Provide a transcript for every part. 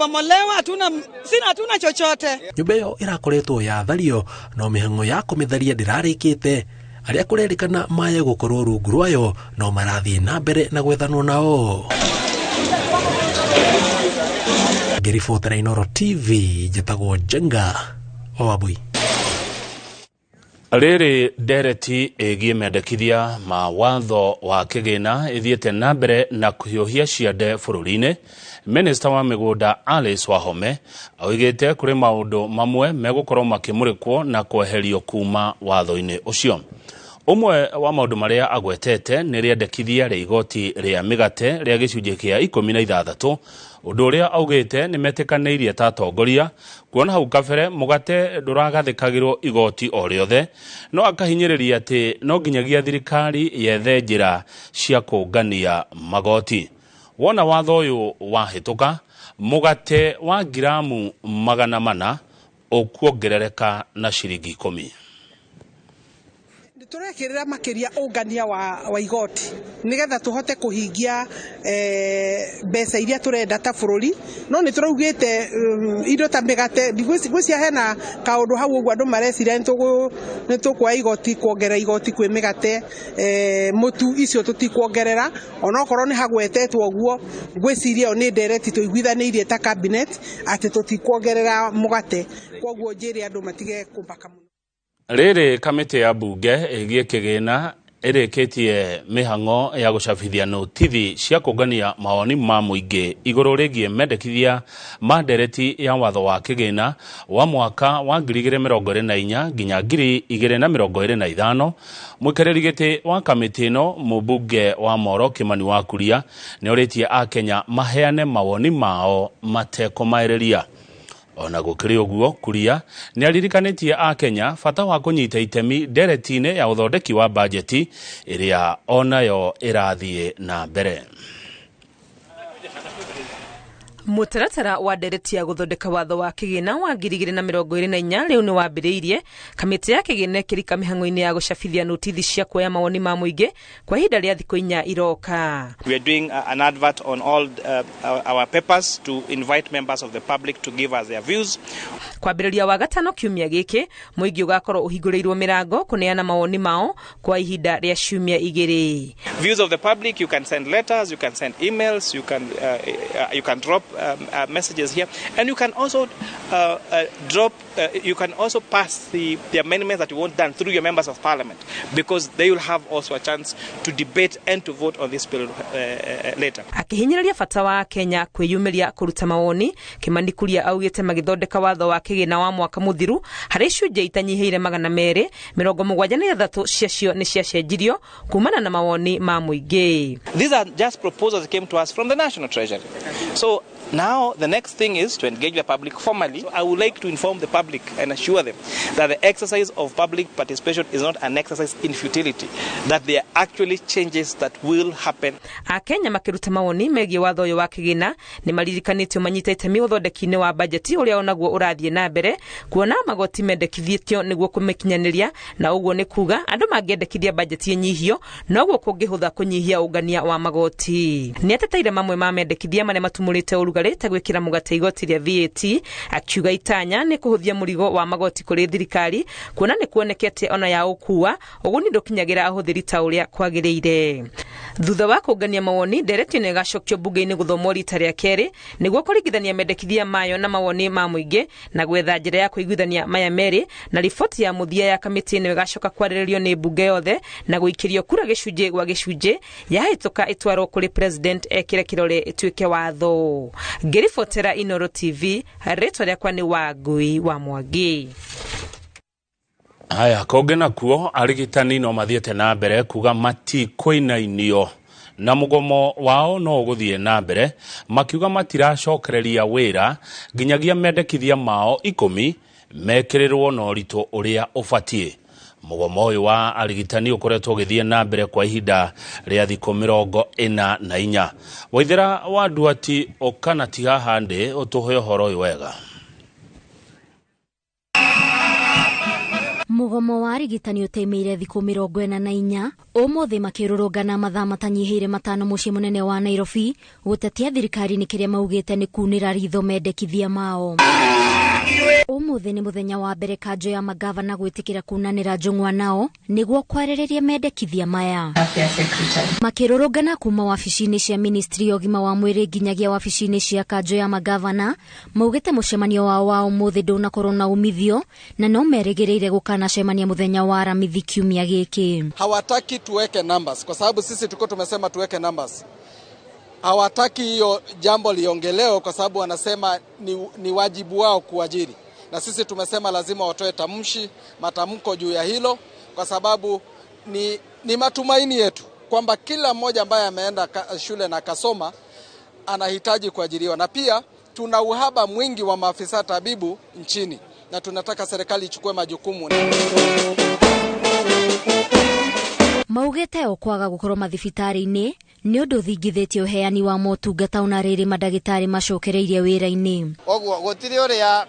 Bamolewa hatuna chochote. Nyumba iyo irakoretwo yathario no mihango ya kumitharia ndirarikite. Aria kurerikana maye gukorwo rungu rwayo no marathie na mbere na gwethanwo nao. Ngiribotera Inooro TV njitagwo Jenga Owabui. Riri ndereti igie mendekithia mawatho wa kigina ithiete na mbere na kuhiuhia ciande bururi-ini. Minister wa migunda Alice Wahome augite kuri maundu mamwe megukorwo makimurikwo na kweherio kuma watho-ini ucio. Umwe wa maundu maria agwetete ni riendekithia ria igoti ria migate ria gicunjĩ kia 16, undu uria augite ni metikanirie ta atongoria kuona hau kabere mugate nduragathikagirwo igoti o riothe, no akahinyiriria ati no nginyagia thirikari yethe njira cia kungania magoti. Wona watho uyu wahituka mugate wa giramu 400 ukuongerereka na ciringi 10. Turekirira makiria ungania wa igoti nigetha tuhote kuhingia mbeca iria turenda ta bururi, no ni turaugite indo ta migate ngwiciria hena kaundu hau uguo andu marecira ni tukwa igoti kuongera igoti kwi migate, mutu icio tutikuongerera ona okorwo ni hagwetetwo uguo ngwiciria ni ndereti tuiguithanirie ta cabinet ati tutikuongerera mugate, koguo njire andu matige kumbaka. Riri kamiti ya bunge igie kigina irikitie mihango ya gucabithia notithi cia kungania mawoni ma muingi iguru rigie mendekithia mandereti ya watho wa kigina wa mwaka wa 2024 nginya 2025. Mwikariri giti wa kamiti no mubunge wa Moro Kimani wa Kuria ni uritie Akenya maheane mawoni mao matekomairiria. Ona gukiri uguo Kuria ni aririkanitie Akenya bata wa kunyita itemi ndereti-ini ya uthondeki wa bajeti iria onayo irathie na mbere. Mutaratara wa ndereti ya guthondeka watho wa kigina wa 2024 riu ni wambiriirie. Kamiti ya kigina kirika mihango-ini ya gucabithia notithi cia kuoya mawoni ma muingi kwa ihinda ria thikũ 4 iroka. We are doing an advert on all our papers to invite members of the public to give us their views. Kwambĩrĩria wa gatano kiumia gĩkĩ muingi ugakorwo uhingũrĩirwo mirango kuneana mawoni mao kwa ihinda ria ciumia 2. Views of the public, you can send letters, you can send emails, you can drop messages here, and you can also you can also pass the amendments that you want done through your members of parliament, because they will have also a chance to debate and to vote on this bill later. Akihinyĩrĩria bata wa Kenya kwĩyumĩria kũruta mawoni, Kimani Kuria augĩte magĩthondeka watho wa kigina wa mwaka muthiru harĩ icunjĩ itanyiheire 273 ciacio nĩ ciacenjirio kumana na mawoni ma muingi. These are just proposals that came to us from the National Treasury. So now the next thing is to engage the public formally. So I would like to inform the public and assure them that the exercise of public participation is not an exercise in futility, that there are actually changes that will happen. Akenya makiruta mawoni megie watho uyu wa kigina ni maririkanitio manyita itemi uthondeki-ini wa bajeti uria onaguo urathie na mbere kuona magoti mendekithitio niguo kumekinyaniria, na uguo ni kuga andu mangiendekithia bajeti inyihio noguo kungihutha kunyihia ungania wa magoti. Ni ateteire mamwe ma mendekithia maria matumurite urugari ta gwikira mugate igoti ria VAT, akiuga itanya ni kuhuthia murigo wa magoti kuri thirikari kuona ni kuonekete ona ya ukua uguni ndukinyagira ahuthiri ta uria kwagiriire. Thutha wa kungania mawoni, ndereti ni gacokio bunge-ini guthomwo rita ria keri niguo kurigithania mendekithia mayo na mawoni ma muingi na gwetha njira ya kuiguithania maya meri, na riboti ya muthia ya kamiti ni gacoka kwarĩrĩrio ni bunge yothe na guikirio kura gicunjĩ gwa gicunjĩ yahĩtũka itwarwo kuri president ekire kirore ituike watho. Ngiribotera Inooro TV, rĩtwa rĩakwa ni Wangui wa Mwangi. Haya, konge na kuo arigitani no mathiete na mbere kuga mati kwinainio na mugomo wao no guthie na mbere, makiuga matiracokereria wira nginyagia mendekithia mao 10 mekirirwo no rito uria ubatie. Mugomo uyu wa arigitani ukoretwo githie na mbere kwa ihinda ria thikũ 44. Waithira wa Nduati okana ti haha ndi utuhe uhoro uyu wega. Mugomo wa arigitani utemeire thikũ 44 ũmũthĩ makĩrũrũngana mathaa matanyihĩire matano mũciĩ mũnene wa Nairobi gũtetia thirikari nĩ kĩrĩa maugĩte nĩ kunĩra ritho mendekithia mao. Ũmũthĩ nĩ mũthenya wa mbere kanjũ ya magavana gwĩtĩkĩra kunanĩra njũng'wa nao nĩguo kwarĩrĩria mendekithia maya. Makĩrũrũngana kuma wabici-inĩ cia ministry ya ũgima wa mwĩrĩ nginyagia wabici-inĩ cia kanjũ ya magavana maugĩte mũcemanio wao wa ũmũthĩ ndũnakorwo na umithio na no merĩgĩrĩire gũkanacemania mũthenya wa aramithi kiumia gĩkĩ. Hawataki tuweke numbers kwa sababu sisi tuko tumesema tuweke numbers. Hawataki hiyo jambo liongelewe kwa sababu wanasema ni wajibu wao kuajiri. Na sisi tumesema lazima watoe matamko juu ya hilo kwa sababu ni matumaini yetu kwamba kila mmoja ambaye ameenda shule na kasoma anahitaji kuajiriwa. Na pia tuna uhaba mwingi wa maafisa tabibu nchini na tunataka serikali ichukue majukumu. Maugĩte okwaga gũkorwo mathibitarĩ-inĩ nĩ ũndũ thingithĩtie ũheani wa motungata ona rĩrĩ mandagĩtarĩ macokereirie wĩra-inĩ. Oguo gũtirĩ ũrĩa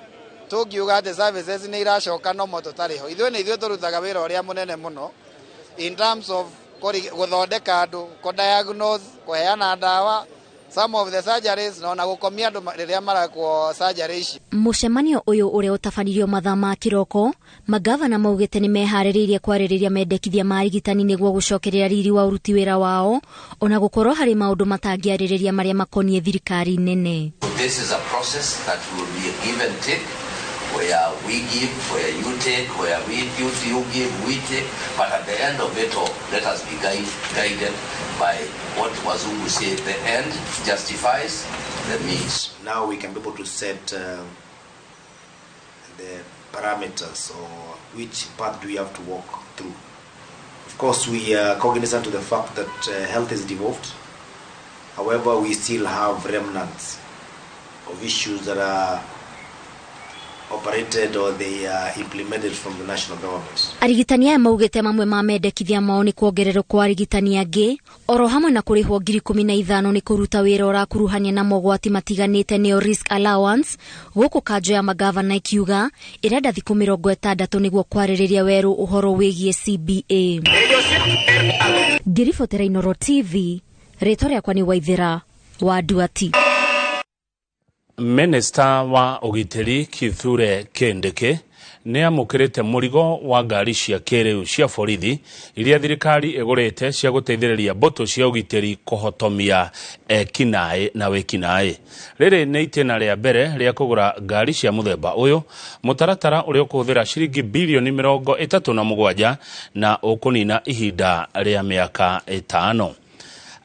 tũngiuga atĩ services nĩ iracoka no mo tũtarĩ ho. Ithuĩ tũrutaga wĩra ũrĩa mũnene mũno in terms of gũthondeka andũ, kũdiagnose, kũheana ndawa, some of the surgeries na gũkomia andũ rĩrĩa marakwo surgery. Mũcemanio ũyũ ũrĩa ũtabanirio mathaa ma kĩroko, magavana maugĩte nĩ meharĩrĩirie kwarĩrĩria mendekithia ma arigitani nĩguo gũcokerera riri wa uruti wĩra wao ona gũkorwo harĩ maũndũ matangĩarĩrĩria marĩa makoniĩ thirikari nene. This is a process that will be a give and take, where we give, where you take, where you give, we take, but at the end of it all, let us be guided by what Wazungu said, the end justifies the means. Now we can be able to set the parameters or which path do we have to walk through. Of course, we are cognizant to the fact that health is devolved. However, we still have remnants of issues that are operated or they are implemented from the national government. Arigitani aya maugĩte mamwe ma mendekithia mao nĩ kuongererwo kwa arigitani angĩ oro hamwe na kũrĩhwo 15,000 nĩ kũruta wĩra ũrakuruhania na mogwati matiganĩte nĩyo risk allowance gũkũ kanjũ ya magavana ikiuga ĩrenda thikũ 60 nĩguo kwarĩrĩria werũ ũhoro wĩgiĩ CBA. Ngiribotera Inooro TV, rĩtwa rĩakwa nĩ Waithĩra wa Nduati. Minister wa ũgitĩri Kithure Kindiki nĩ amũkĩrĩte mũrigo wa ngari cia kĩrĩu cia borithi iria thirikari ĩgũrĩte cia gũteithĩrĩria mbũtũ cia ũgitĩri kũhotomia ekinaĩ na wĩkinaĩ. Rĩrĩ nĩ itĩna rĩa mbere rĩa kũgũra ngari cia mũthemba ũyũ, mũtaratara ũrĩa ũkũhũthĩra ciringi bilioni 37 na ũkũnina ihinda rĩa mĩaka 5.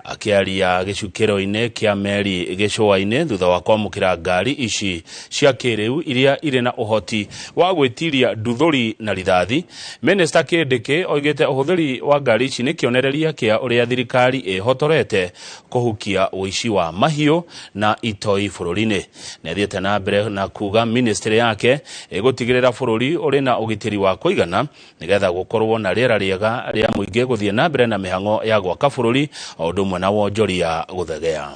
Akiaria gĩcukĩro-inĩ kĩa meri gĩcũa-inĩ thutha wa kwamũkĩra ngari ici cia kĩrĩu iria irĩ na ũhoti wa gwĩtiria nduthũri na rithathi, Minister Kindiki oigĩte ũhũthĩri wa ngari ici nĩ kĩonereria kĩa ũrĩa thirikari ĩhotorete kũhukia ũici wa mahiũ na itoi bũrũri-inĩ. Nĩ athiĩte na mbere na kuga ministry yake ĩgũtigĩrĩra bũrũri ũrĩ na ũgitĩri wa kũigana nĩgetha gũkorwo na rĩera rĩega rĩa mũingĩ gũthiĩ na mbere na mĩhang'o ya gwaka bũrũri o ũndũ ũmwe na wonjoria gũthegea.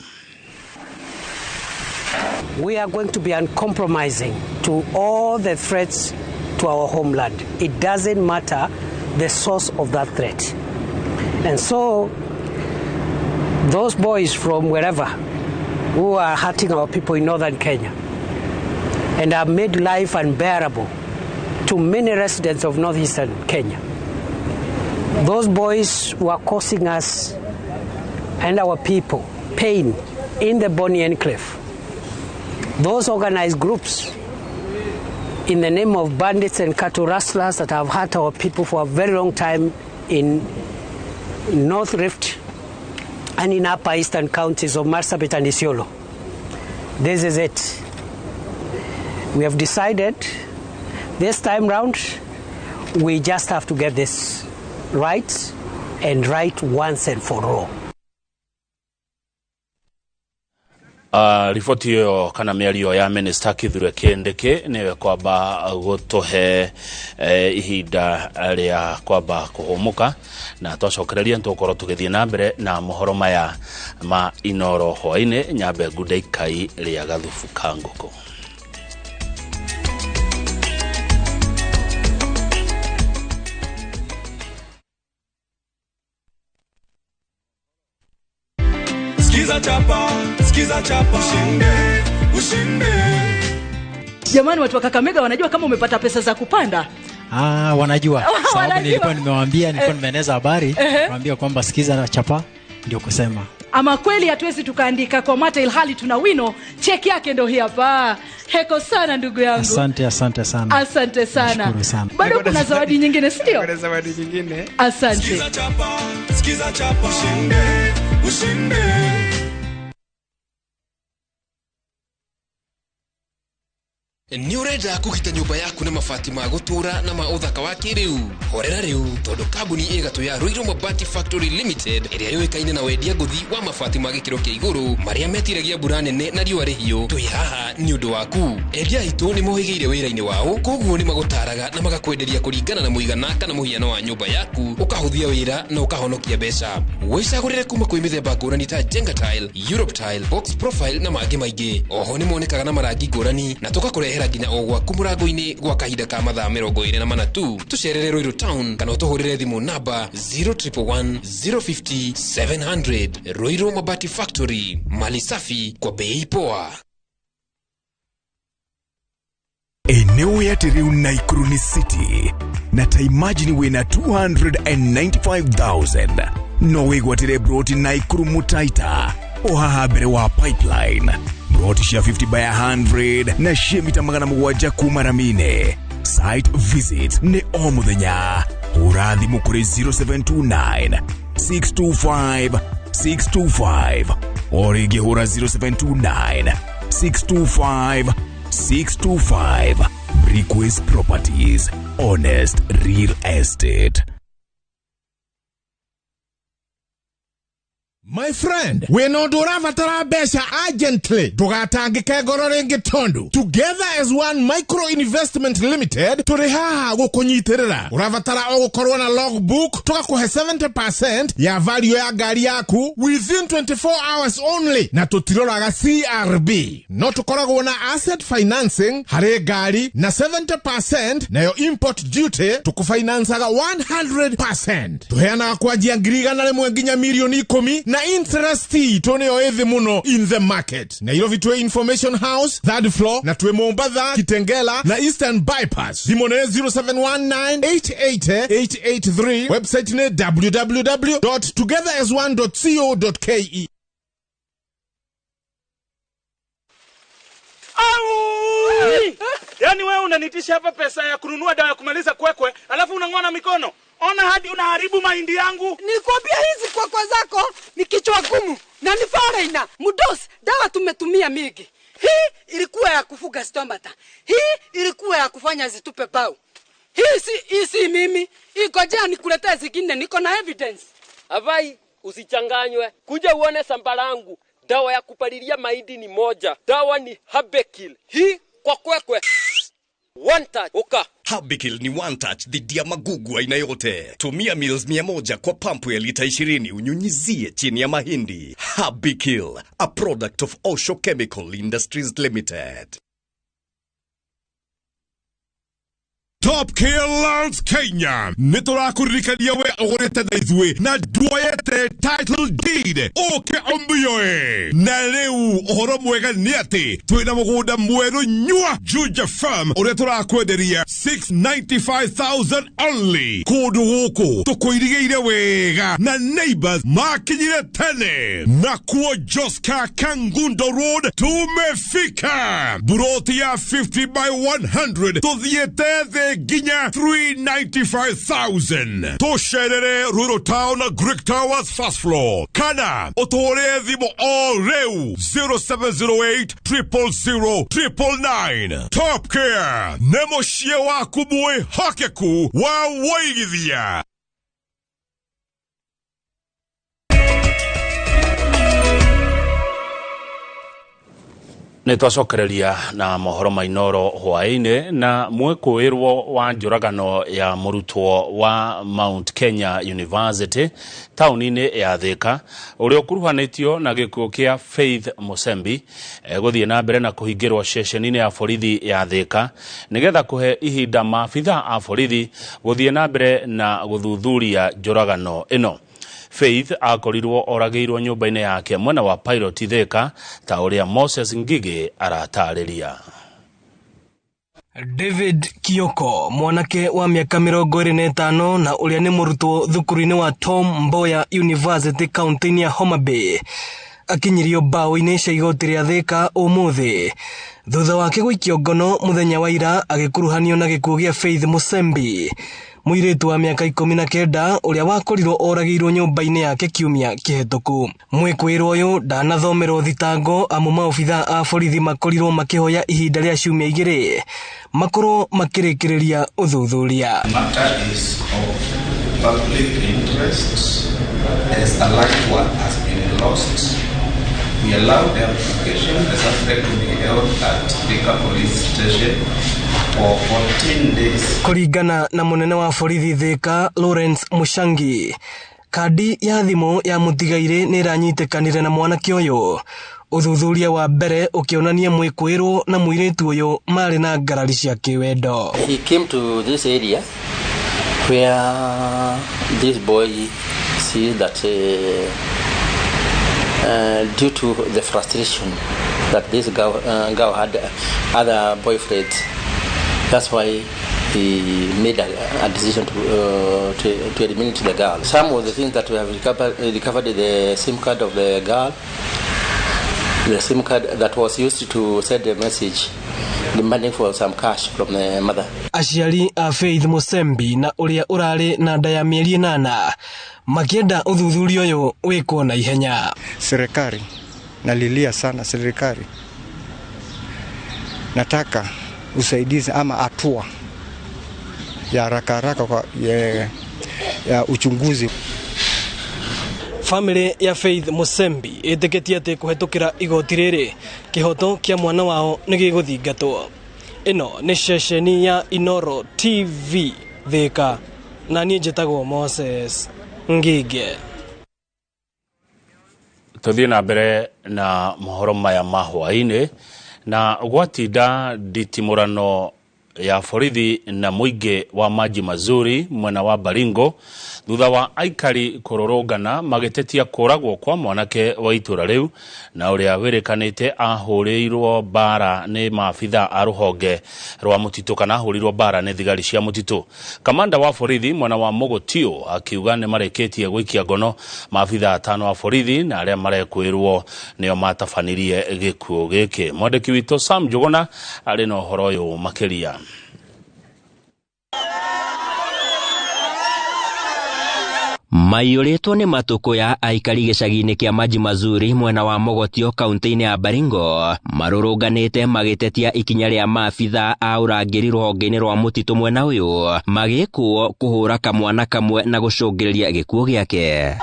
We are going to be uncompromising to all the threats to our homeland. It doesn't matter the source of that threat. And so those boys from wherever who are hurting our people in northern Kenya and have made life unbearable to many residents of northeastern Kenya, those boys who are causing us and our people pain in the Boni Enclave, those organized groups in the name of bandits and cattle rustlers that have hurt our people for a very long time in North Rift and in upper eastern counties of Marsabit and Isiolo. This is it. We have decided this time round we just have to get this right and right once and for all. Rifoti hiyo kana mĩario ya Minister Kithure Kindiki nĩwe kwamba gũtũhe ihinda rĩa kwamba kũhũmũka na twacokereria tũkorwo tũgĩthiĩ na mbere na mohoro maya ma Inooro hwaĩ-inĩ. Nyambe ngude ikai rĩa gathubu ka ngũkũ. Skiza chapa, ushinde. Jamani, watu wa Kakamega wanajua kama umepata pesa za kupanda? Wanajua. Sababu nilikuwa nimeeneza habari, naambia kwamba skiza chapa ndio kusema. Ama kweli hatuwezi tukaandika kwa mata ilhali tuna wino, cheki yake ndio hii hapa. Heko sana ndugu yangu. Asante sana. Asante sana. Bado kuna zawadi nyingine, si ndio? Kuna zawadi nyingine. Asante. Skiza chapa, ushinde. Ni urenda kugita nyumba yaku na mabati ma gutura na ma uthaka wa kiriu. Horera riu tondu kambuni igatu ya Ruiru Mabati Factory Limited iria yoikaine na wendia nguthi wa mabati ma gikiro kia iguru maria metiragia mbura nene na riua rihio. Twi haha ni undu waku. Endia itu ni mohigeire wira-ini wao, koguo ni magutaraga na magakwenderia kuringana na muigana kana muhiano wa nyumba yaku, ukahuthia wira na ukahonokia mbeca. Wicagurire kuma kwi mithemba ngurani ta Jenga Tile, Europe Tile, Box Profile na mangi maingi. Oho ni monekaga na marangi ngurani na tugakurehera nginya ogwa kumurango-ini gwa kahinda ka mathaa 24 tu. Tucerere Ruiru Town kana utuhurire thimu namba 0111 050 700. Ruiru Mabati Factory, mali safi kwa bei poa. Eneo ya Teriu Naikuru ni city na taimagini wena 295,000 no wegwatire broti Naikuru Mutaita ohahabere wa pipeline broti sha 50 by 100 na shemita magana mugwanja kumaramine. Site visit ne omuthenya urathi mukuri 0729 625 625 origi hura 0729 625 625. Brickways Properties, honest real estate. My friend, we no duravatara besha urgently. Dugatangike gororengi tondu. Together as one micro investment limited, turihaha gukunyitirira. Uravatara ogukorwa na logbook, tukakuhe 70% ya value ya gari yaku within 24 hours only. Na tutiroraga CRB. No tukoragwo na asset financing, hare gari, na 70% na yo import duty, tukufinansaga 100%. Tuheana kwa jiangiriga na lemwe nginya milioni 10 na interest tone oethe muno in the market. Na ilo vitue Information House, 3rd floor, na tuwe Mombasa, Kitengela, na Eastern Bypass. Dimone 0719-880-883. Website ne www.togetheras1.co.ke. Yani wewe unanitisha hapa pesa ya kununua dawa ya kumaliza kwekwe, alafu unang'ona mikono. Ona hadi unaharibu mahindi yangu. Nikwambia hizi kwekwe zako ni kichwa gumu na ni foreigner. Mudos, dawa tumetumia mingi. Hii ilikuwa ya kufuga stomata. Hii ilikuwa ya kufanya zitupe pau. Hii si mimi. Ikojea nikuletea zingine, niko na evidence. Avai, usichanganywe. Kuja uone samba langu. Dawa ya kupalilia mahindi ni moja. Dawa ni Habekill. Hii kwa kwekwe. One touch. Oka. Habekill ni one touch dhidi ya magugu aina yote. Tumia mils 100 kwa pampu ya lita 20 unyunyizie chini ya mahindi. Habekill, a product of Osho Chemical Industries Limited. Top Killers Kenya. Niturakurikania we ogorete daithwe na duoyete title deed. Oke ombiyoe. Na leu ohoro mwega ni ati twina mugunda mweru nyua Juja Farm ore turakwenderia 695,000 only. Kundu guku tukuirigeire wega na neighbors makinyire tene. Na kuo Joska Kangundo Road tumefika. Buroti ya 50 by 100 tuthiete ginya 395,000. Tosherere Ruiru Town Greek Towers first floor. Kana otore thimo all reu 0708 000 999. Top Care nemoshie waku mwe hakeku wa waigithia. Nitwacokereria na mohoro mainoro hwaine na mwekuirwo wa njuragano ya murutwo wa Mount Kenya University taunini ya Thika uria ukuruhanitio na gikuo kia Faith Musembi guthie na mbere na kuhingirwo ceceni-ini ya borithi ya Thika nigetha kuhe ihinda maabitha a borithi guthie na mbere na guthuthuria njuragano ino. Faith akorirwo orageirwo nyumba-inĩ yake mwena wa Pilot Thika ta uria Moses Ngigi aratarĩria. David Kioko, mwanake wa miaka 25 na uria ni murutwo thukuru-ini wa Tom Mboya University kaunti-ini ya Homa Bay, akinyirio bao-ini cia igoti ria Thika umuthi thutha wake gũikio ngono muthenya wa ira agikuruhanio na gikuũ gia Faith Musembi, muiritu wa miaka 19 uria wakorirwo orageirwo nyumba-ini yake kiumia kihituku. Mwikwirwo uyu ndanathomerwo thitango amu maobitha a borithi makorirwo makihoya ihinda ria ciumia 2 makorwo makirikiriria uthuthuria. Matter is of public interest as a life one has been lost. We allow the application the suspect to be held at Thika Police Station for 14 days. Kuringana na munene wa borithi Thika Lawrence Mushangi, kadi ya thimu ya mutigaire ni ranyitekanire na mwanake uyu. Uthuthuria wa mbere ukionania mwikwirwo na muiritu uyu mari na ngarari cia kiwendo. He came to this area where this boy sees that due to the frustration that this girl had other boyfriends, that's why he made a decision to eliminate the girl. Some of the things that we have recovered the SIM card of the girl, the SIM card that was used to send a message demanding for some cash from the mother. Aciari a Faith Musembi na uria urari na nda ya mieri 8 makienda uthuthuria uyu wikwo na ihenya. Serikali nalilia sana serikali, nataka usaidizi ama hatua ya haraka kwa ya uchunguzi. Family ya Faith Musembi iteketie ati kuhetukira igoti riri kihoto kia mwana wao nigiguthingatwo. Ino ni ceceni ya Inoro TV Thika na nie njitagwo Moses Ngige. Tuthie na mbere na mohoro maya mahwa-ini na gwatinda nditimurano ya borithi na muingi wa Maji Mazuri mwena wa Baringo thutha wa aikari kurorongana magitetia kuragwo kwa mwanake wa itura riu na uria wirikanite ahuriirwo bara ni maabitha a ruhonge rwa mutitu kana ahurirwo bara ni thigari cia mutitu. Kamanda wa borithi mwena wa Mogotio akiuga ni mareketie gwikia ngono maabitha 5 wa borithi na aria marekwirwo nio matabanirie gikuũ giki. Mwandiki witũ Sam Njuguna ari na uhoro uyu makiria. Maiyũrĩtwo nĩ matũkũ ya aikari gĩcagi-inĩ kĩa Maji Mazuri mwena wa Mogotio kaunti-inĩ ya Baringo marũrũnganĩte magĩtetia ikinya rĩa maabitha a ũrangĩri rũhonge-inĩ rwa mũtitũ mwena ũyũ magĩkũo kũhũra kamwana kamwe na gũcũngĩrĩria gĩkuũ gĩake.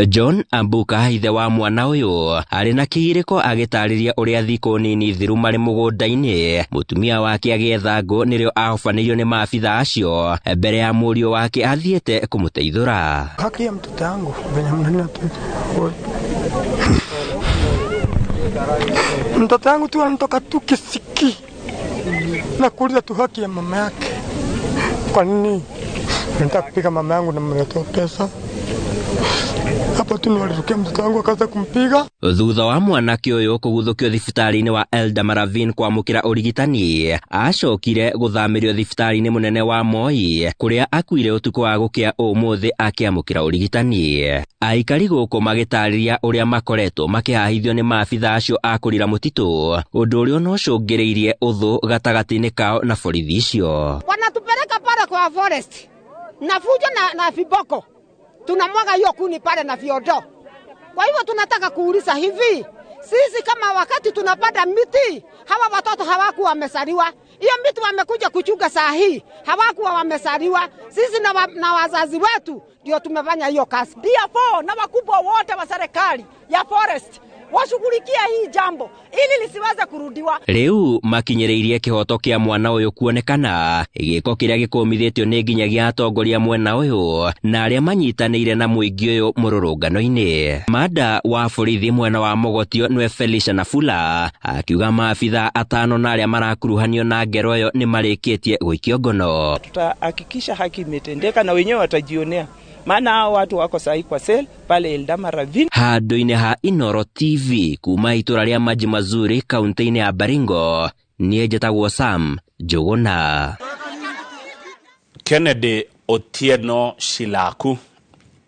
John Ambuka ithe wa mwana uyu ari na kĩgirĩko agĩtarĩria ũrĩa thikũ nini thiru marĩ mũgũnda-inĩ mutumia wake agĩetha ngũ nĩrĩo ahobanĩirio nĩ maabitha acio mbere ya mũriũ wake athiĩte kũmũteithũra. Haki ya mtoto wangu venye mnanina tu. Mtoto wangu tu anatoka tu kisiki na kuuliza tu haki ya mama yake. Kwa nini nataka kupiga mama yangu na mletea pesa? Hapo tu nilirukia mtoto wangu akaanza kumpiga. Thutha wa mwanake ũyũ kũguthũkio thibitarĩ-inĩ wa Elda Maravin kwamũkĩra ũrigitani acokire gũthamĩrio thibitarĩ-inĩ mũnene wa Moi kũrĩa akuire ũtukũ wa gũkĩa ũmũthĩ akĩamũkĩra ũrigitani. Aikari gũkũ magĩtarĩria ũrĩa makoretwo makĩhahithio nĩ maabitha acio a kũrira mũtitũ, ũndũ ũrĩa ũnocũngĩrĩirie ũthũ gatagatĩ-inĩ kao na borithi icio. Wanatupeleka pale kwa forest na fujo na viboko, tunamwaga hiyo kuni pale na viodo. Kwa hivyo tunataka kuuliza hivi, sisi kama wakati tunapanda miti, hawa watoto hawakuwa wamesaliwa. Hiyo miti wamekuja kuchunga saa hii, hawakuwa wamesaliwa. Sisi na wazazi wetu ndio tumefanya hiyo kazi. DFO na wakubwa wote wa serikali ya forest washughulikia hii jambo ili lisiweze kurudiwa. Riu makinyereirie kihoto kia mwana uyu kuonekana igiko kiria gikumithitio ni nginyagia atongoria mwena uyu na aria manyitanire na muingi uyu mururungano-ini. Mada wa borithi mwena wa Mogotio nwe Felicia Nafula akiuga maabitha atano na aria marakuruhanio na ngero yo ni marikitie gwikio ngono. Tutahakikisha haki imetendeka na wenyewe watajionea, maana hao watu wako sahi kwa sel pale Eldama Ravine. Handu-ini ha Inoro TV kuma itura ria Maji Mazuri kaunti-ini ya Baringo nie njĩtagwo Sam Njuguna. Kennedy Otieno Shilaku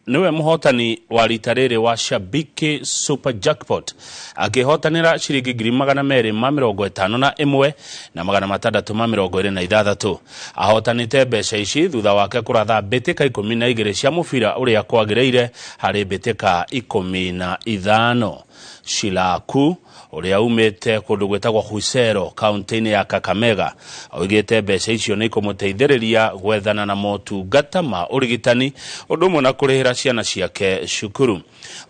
niwe muhotani wa rita rĩrĩ wa Shabiki Super Jackpot akihotanira ciringi 251 na 626. Ahotanite mbeca ici thutha wake kuratha mbĩtĩka 12 cia mũbira ũrĩa kwagĩrĩire harĩ mbĩtĩka 15. Shilaku uria umete kundu gwetagwo Husero kaunti-ini ya Kakamega oigite mbeca icio ni ikumuteithĩrĩria gwethana na motungata ma urigitani undu umwe na kurihira ciana ciake cukuru.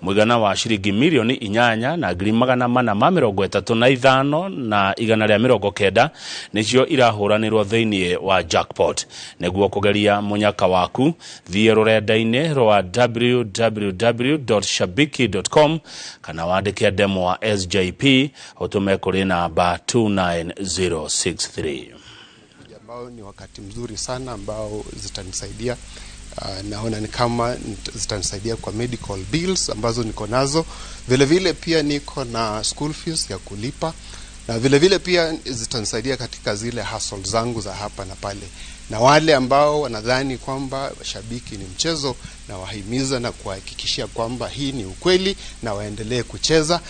Mũigana wa ciringi milioni 8 na 435 na 190 nicio irahuranirwo thiini wa jackpot. Niguo kugeria munyaka waku thie rurenda-ini rwa www.shabiki.com kana wandike demo wa SJP utume kuri namba 29063. Ambao ni wakati mzuri sana ambao zitanisaidia. Naona ni kama zitanisaidia kwa medical bills ambazo niko nazo. Vile vile pia niko na school fees ya kulipa, na vile vile pia zitanisaidia katika zile hustle zangu za hapa na pale. Na wale ambao wanadhani kwamba Shabiki ni mchezo, na wahimiza na kuhakikishia kwamba hii ni ukweli na waendelee kucheza.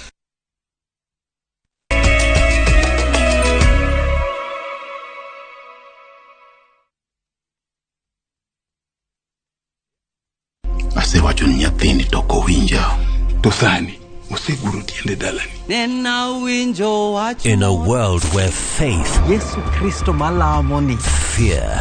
Ase wacho nyathini toko winja tosani oseguro tiende dalani. Nena winjo wacho. In a world where faith, Yesu Kristo malamo ni fear